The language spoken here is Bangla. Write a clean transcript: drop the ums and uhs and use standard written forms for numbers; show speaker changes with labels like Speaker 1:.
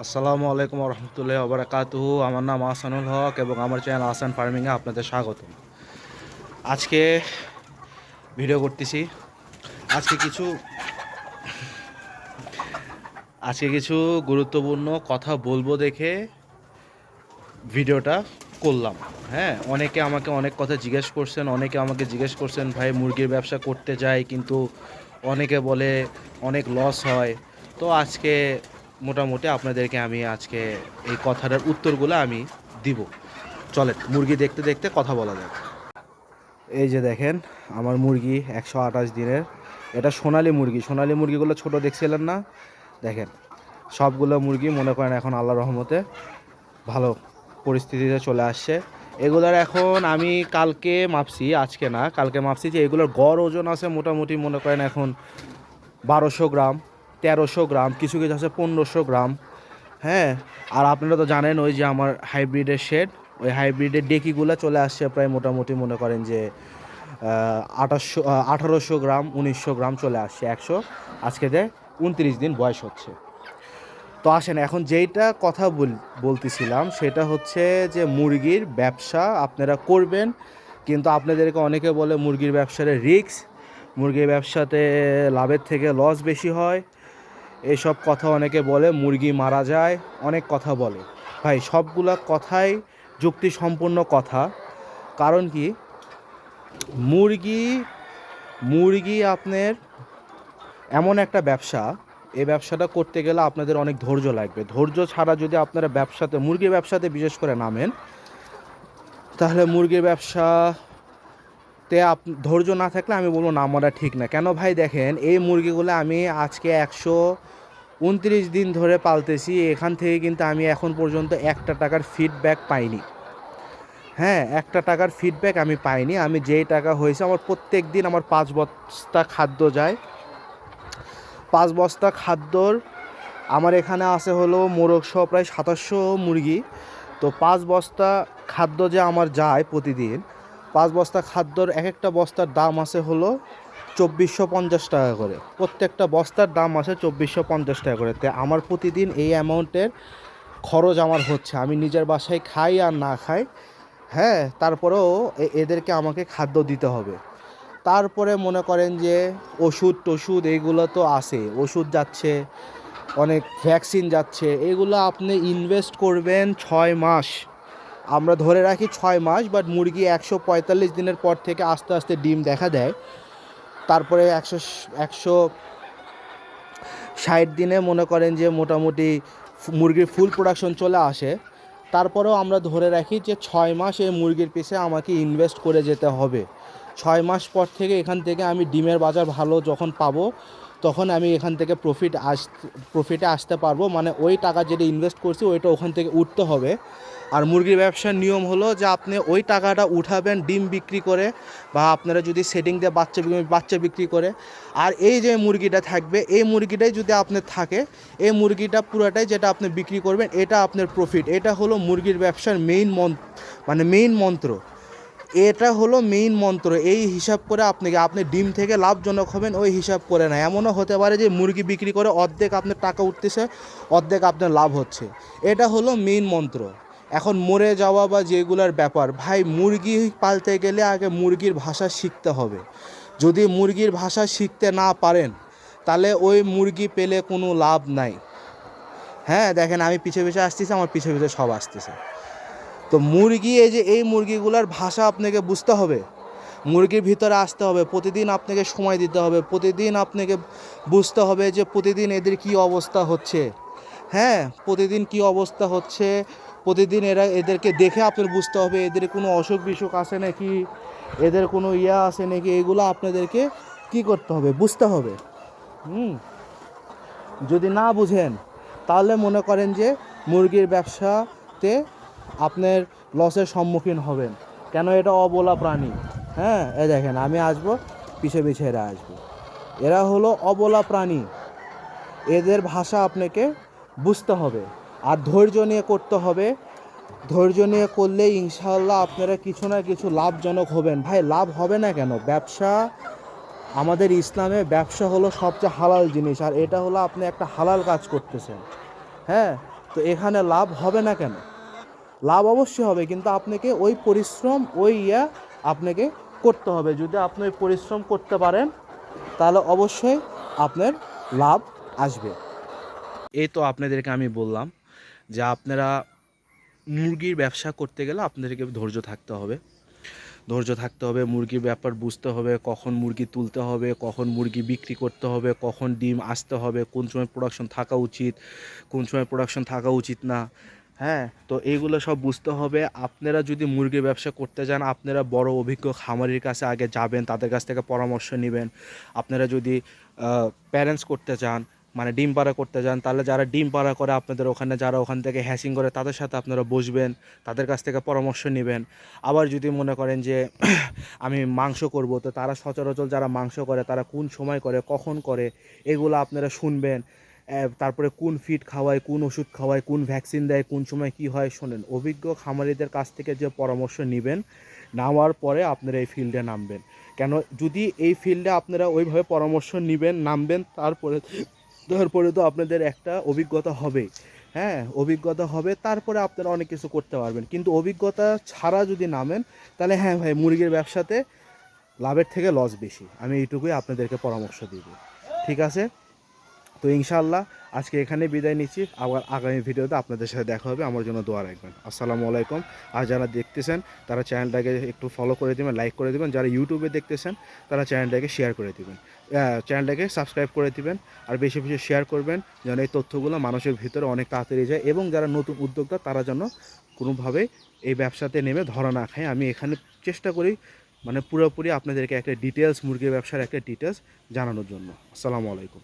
Speaker 1: আসসালামু আলাইকুম রহমতুল্লাহি ওয়া বারাকাতুহু। আমার নাম আহসানুল হক এবং আমার চ্যানেল আহসান ফার্মিংয়ে আপনাদের স্বাগত। আজকে ভিডিও করতেছি। আজকে কিছু আজকে কিছু গুরুত্বপূর্ণ কথা বলবো দেখে ভিডিওটা করলাম। হ্যাঁ, অনেকে আমাকে অনেক কথা জিজ্ঞেস করছেন, অনেকে আমাকে জিজ্ঞেস করছেন ভাই মুরগির ব্যবসা করতে যাই কিন্তু অনেকে বলে অনেক লস হয়। তো আজকে মোটামুটি আপনাদেরকে আমি আজকে এই কথাটার উত্তরগুলো আমি দিব। চলেন মুরগি দেখতে দেখতে কথা বলা যাক। এই যে দেখেন আমার মুরগি 128 দিনের, এটা সোনালী মুরগি। সোনালী মুরগিগুলো ছোট দেখছিলেন না? দেখেন সবগুলো মুরগি মনে করেন এখন আল্লাহর রহমতে ভালো পরিস্থিতিতে চলে আসছে। এগুলোর এখন আমি কালকে মাপছি, আজকে না, কালকে মাপছি যে এগুলোর গড় ওজন আছে মোটামুটি মনে করেন এখন 1200 গ্রাম, 1300 গ্রাম, কিছু কিছু আছে 1500 গ্রাম। হ্যাঁ, আর আপনারা তো জানেন ওই যে আমার হাইব্রিডের শেড, ওই হাইব্রিডের ডেকিগুলো চলে আসছে প্রায় মোটামুটি মনে করেন যে 1800 গ্রাম 1900 গ্রাম চলে আসছে। আজকেতে 29 দিন বয়স হচ্ছে। তো আসেন এখন যেইটা কথা বলতেছিলাম সেটা হচ্ছে যে মুরগির ব্যবসা আপনারা করবেন, কিন্তু আপনাদেরকে অনেকে বলে মুরগির ব্যবসার রিস্ক, মুরগির ব্যবসাতে লাভের থেকে লস বেশি হয়, এইসব কথা অনেকে বলে, মুরগি মারা যায়, অনেক কথা বলে। ভাই সবগুলা কথাই যুক্তিসম্পন্ন কথা। কারণ কি, মুরগি মুরগি আপনার এমন একটা ব্যবসা, এই ব্যবসাটা করতে গেলে আপনাদের অনেক ধৈর্য লাগবে। ধৈর্য ছাড়া যদি আপনারা মুরগির ব্যবসাতে বিশেষ করে নামেন, তাহলে মুরগির ব্যবসাতে ধৈর্য না থাকলে আমি বলবো নামাটা ঠিক না। কেন ভাই, দেখেন এই মুরগিগুলো আমি আজকে 129 দিন ধরে পালতেছি, এখান থেকে কিন্তু আমি এখন পর্যন্ত একটা টাকার ফিডব্যাক পাইনি। হ্যাঁ, একটা টাকার ফিডব্যাক আমি পাইনি। আমি যেই টাকা হয়েছে আমার প্রত্যেক দিন আমার 5 বস্তা খাদ্য যায়। 5 বস্তা খাদ্যর আমার এখানে আছে হলো মোরগ সহ প্রায় 2700 মুরগি। তো 5 বস্তা খাদ্য যে আমার যায় প্রতিদিন, 5 বস্তা খাদ্যর এক একটা বস্তার দাম আছে হলো 2450 টাকা করে। প্রত্যেকটা বস্তার দাম আছে 2450 টাকা করে। তো আমার প্রতিদিন এই অ্যামাউন্টের খরচ আমার হচ্ছে। আমি নিজের বাসায় খাই আর না খাই, হ্যাঁ, তারপরেও এদেরকে আমাকে খাদ্য দিতে হবে। তারপরে মনে করেন যে ওষুধ এইগুলো তো আছে, ওষুধ যাচ্ছে, অনেক ভ্যাকসিন যাচ্ছে, এগুলো আপনি ইনভেস্ট করবেন 6 মাস। আমরা ধরে রাখি 6 মাস, বাট মুরগি 145 দিনের পর থেকে আস্তে আস্তে ডিম দেখা দেয়। তারপরে 160 দিনে মনে করেন যে মোটামুটি মুরগির ফুল প্রোডাকশন চলে আসে। তারপরেও আমরা ধরে রাখি যে 6 মাস এই মুরগির পিছে আমাকে ইনভেস্ট করে যেতে হবে। 6 মাস পর থেকে এখান থেকে আমি ডিমের বাজার ভালো যখন পাবো, তখন আমি এখান থেকে প্রফিটে আসতে পারবো। মানে ওই টাকা যেটা ইনভেস্ট করছি ওইটা ওখান থেকে উঠতে হবে। আর মুরগির ব্যবসার নিয়ম হলো যে আপনি ওই টাকাটা উঠাবেন ডিম বিক্রি করে, বা আপনারা যদি সেটিং দিয়ে বাচ্চা বিক্রি করে। আর এই যে মুরগিটা থাকবে, এই মুরগিটাই যদি আপনার থাকে, এই মুরগিটা পুরোটাই যেটা আপনি বিক্রি করবেন এটা আপনার প্রফিট। এটা হলো মুরগির ব্যবসার মেইন মন্ত্র। এটা হলো মেইন মন্ত্র। এই হিসাব করে আপনি ডিম থেকে লাভজনক হবেন ওই হিসাব করে না। এমনও হতে পারে যে মুরগি বিক্রি করে অর্ধেক আপনার টাকা উঠতেছে, অর্ধেক আপনার লাভ হচ্ছে। এটা হলো মেইন মন্ত্র। এখন মরে যাওয়া বা যেগুলার ব্যাপার, ভাই মুরগি পালতে গেলে আগে মুরগির ভাষা শিখতে হবে। যদি মুরগির ভাষা শিখতে না পারেন তাহলে ওই মুরগি পেলে কোনো লাভ নাই। হ্যাঁ, দেখেন আমি পিছে পিছে আসতেছি, আমার পিছে পিছে সব আসতেছে। তো মুরগি, এই মুরগিগুলোর ভাষা আপনাকে বুঝতে হবে, মুরগির ভিতরে আসতে হবে, প্রতিদিন আপনাকে সময় দিতে হবে, প্রতিদিন আপনাকে বুঝতে হবে যে প্রতিদিন এদের কি অবস্থা হচ্ছে। হ্যাঁ, প্রতিদিন কি অবস্থা হচ্ছে, প্রতিদিন এদেরকে দেখে আপনার বুঝতে হবে এদের কোনো অসুখ বিসুখ আছে নাকি, এদের কোনো আছে নাকি, এগুলো আপনাদেরকে কি করতে হবে, বুঝতে হবে। যদি না বুঝেন তাহলে মনে করেন যে মুরগির ব্যবসাতে আপনার লসের সম্মুখীন হবেন। কেন, এটা অবলা প্রাণী। হ্যাঁ, দেখেন আমি আসবো, পিছে পিছে এরা আসবে, এরা হলো অবলা প্রাণী। এদের ভাষা আপনাকে বুঝতে হবে আর ধৈর্য নিয়ে করতে হবে। ধৈর্য নিয়ে করলেই ইনশাআল্লাহ আপনারা কিছু না কিছু লাভজনক হবেন। ভাই লাভ হবে না কেন, ব্যবসা, আমাদের ইসলামে ব্যবসা হলো সবচেয়ে হালাল জিনিস, আর এটা হলো আপনি একটা হালাল কাজ করতেছেন। হ্যাঁ, তো এখানে লাভ হবে না কেন? লাভ অবশ্যই হবে, কিন্তু আপনাকে ওই পরিশ্রম আপনাকে করতে হবে। যদি আপনি ওই পরিশ্রম করতে পারেন তাহলে অবশ্যই আপনার লাভ আসবে। এই তো আপনাদেরকে আমি বললাম যে আপনারা মুরগির ব্যবসা করতে গেলে আপনাদেরকে ধৈর্য থাকতে হবে। মুরগির ব্যাপার বুঝতে হবে, কখন মুরগি তুলতে হবে, কখন মুরগি বিক্রি করতে হবে, কখন ডিম আসতে হবে, কোন সময় প্রোডাকশন থাকা উচিত, কোন সময় প্রোডাকশন থাকা উচিত না। হ্যাঁ, তো এইগুলো সব বুঝতে হবে। আপনারা যদি মুরগির ব্যবসা করতে যান, আপনারা বড় অভিজ্ঞ খামারির কাছে আগে যাবেন, তাদের কাছ থেকে পরামর্শ নেবেন। আপনারা যদি প্যারেন্টস করতে চান, মানে ডিম পাড়া করতে যান, তাহলে যারা ডিম পাড়া করে আপনাদের ওখানে, যারা ওখান থেকে হ্যাচিং করে, তাদের সাথে আপনারা বসবেন, তাদের কাছ থেকে পরামর্শ নেবেন। আবার যদি মনে করেন যে আমি মাংস করব, তো তারা সচরাচর যারা মাংস করে তারা কোন সময় করে, কখন করে, এগুলো আপনারা শুনবেন। তারপরে কোন ফিড খাওয়ায়, কোন ওষুধ খাওয়ায়, কোন ভ্যাকসিন দেয়, কোন সময় কি হয় শোনেন। অভিজ্ঞ খামারিদের কাছ থেকে যে পরামর্শ নেবেন, নেওয়ার পরে আপনারা এই ফিল্ডে নামবেন। কেন, যদি এই ফিল্ডে আপনারা ওইভাবে পরামর্শ নেবেন, নামবেন, তারপরে তো আপনাদের একটা অভিজ্ঞতা হবে। হ্যাঁ, অভিজ্ঞতা হবে, তারপরে আপনারা অনেক কিছু করতে পারবেন। কিন্তু অভিজ্ঞতা ছাড়া যদি নামেন, তাহলে হ্যাঁ ভাই, মুরগির ব্যবসাতে লাভের থেকে লস বেশি। আমি এইটুকুই আপনাদেরকে পরামর্শ দিব। ঠিক আছে, তো ইনশাআল্লাহ আজকে এখানে বিদায় নিচ্ছি। আবার আগামী ভিডিওতে আপনাদের সাথে দেখা হবে। আমার জন্য দোয়া রাখবেন। আসসালামু আলাইকুম। আর যারা দেখতেছেন তারা চ্যানেলটাকে একটু ফলো করে দেবেন, লাইক করে দেবেন। যারা ইউটিউবে দেখতেছেন তারা চ্যানেলটাকে শেয়ার করে দেবেন, চ্যানেলটাকে সাবস্ক্রাইব করে দিবেন, আর বেশি বেশি শেয়ার করবেন যেন এই তথ্যগুলো মানুষের ভিতরে অনেক তাড়াতাড়ি যায়, এবং যারা নতুন উদ্যোক্তা তারা যেন কোনোভাবে এই ব্যবসাতে নেমে ধরা না খায়। আমি এখানে চেষ্টা করি মানে পুরোপুরি আপনাদেরকে একটা ডিটেলস, মুরগির ব্যবসার একটা ডিটেলস জানানোর জন্য। আসসালামু আলাইকুম।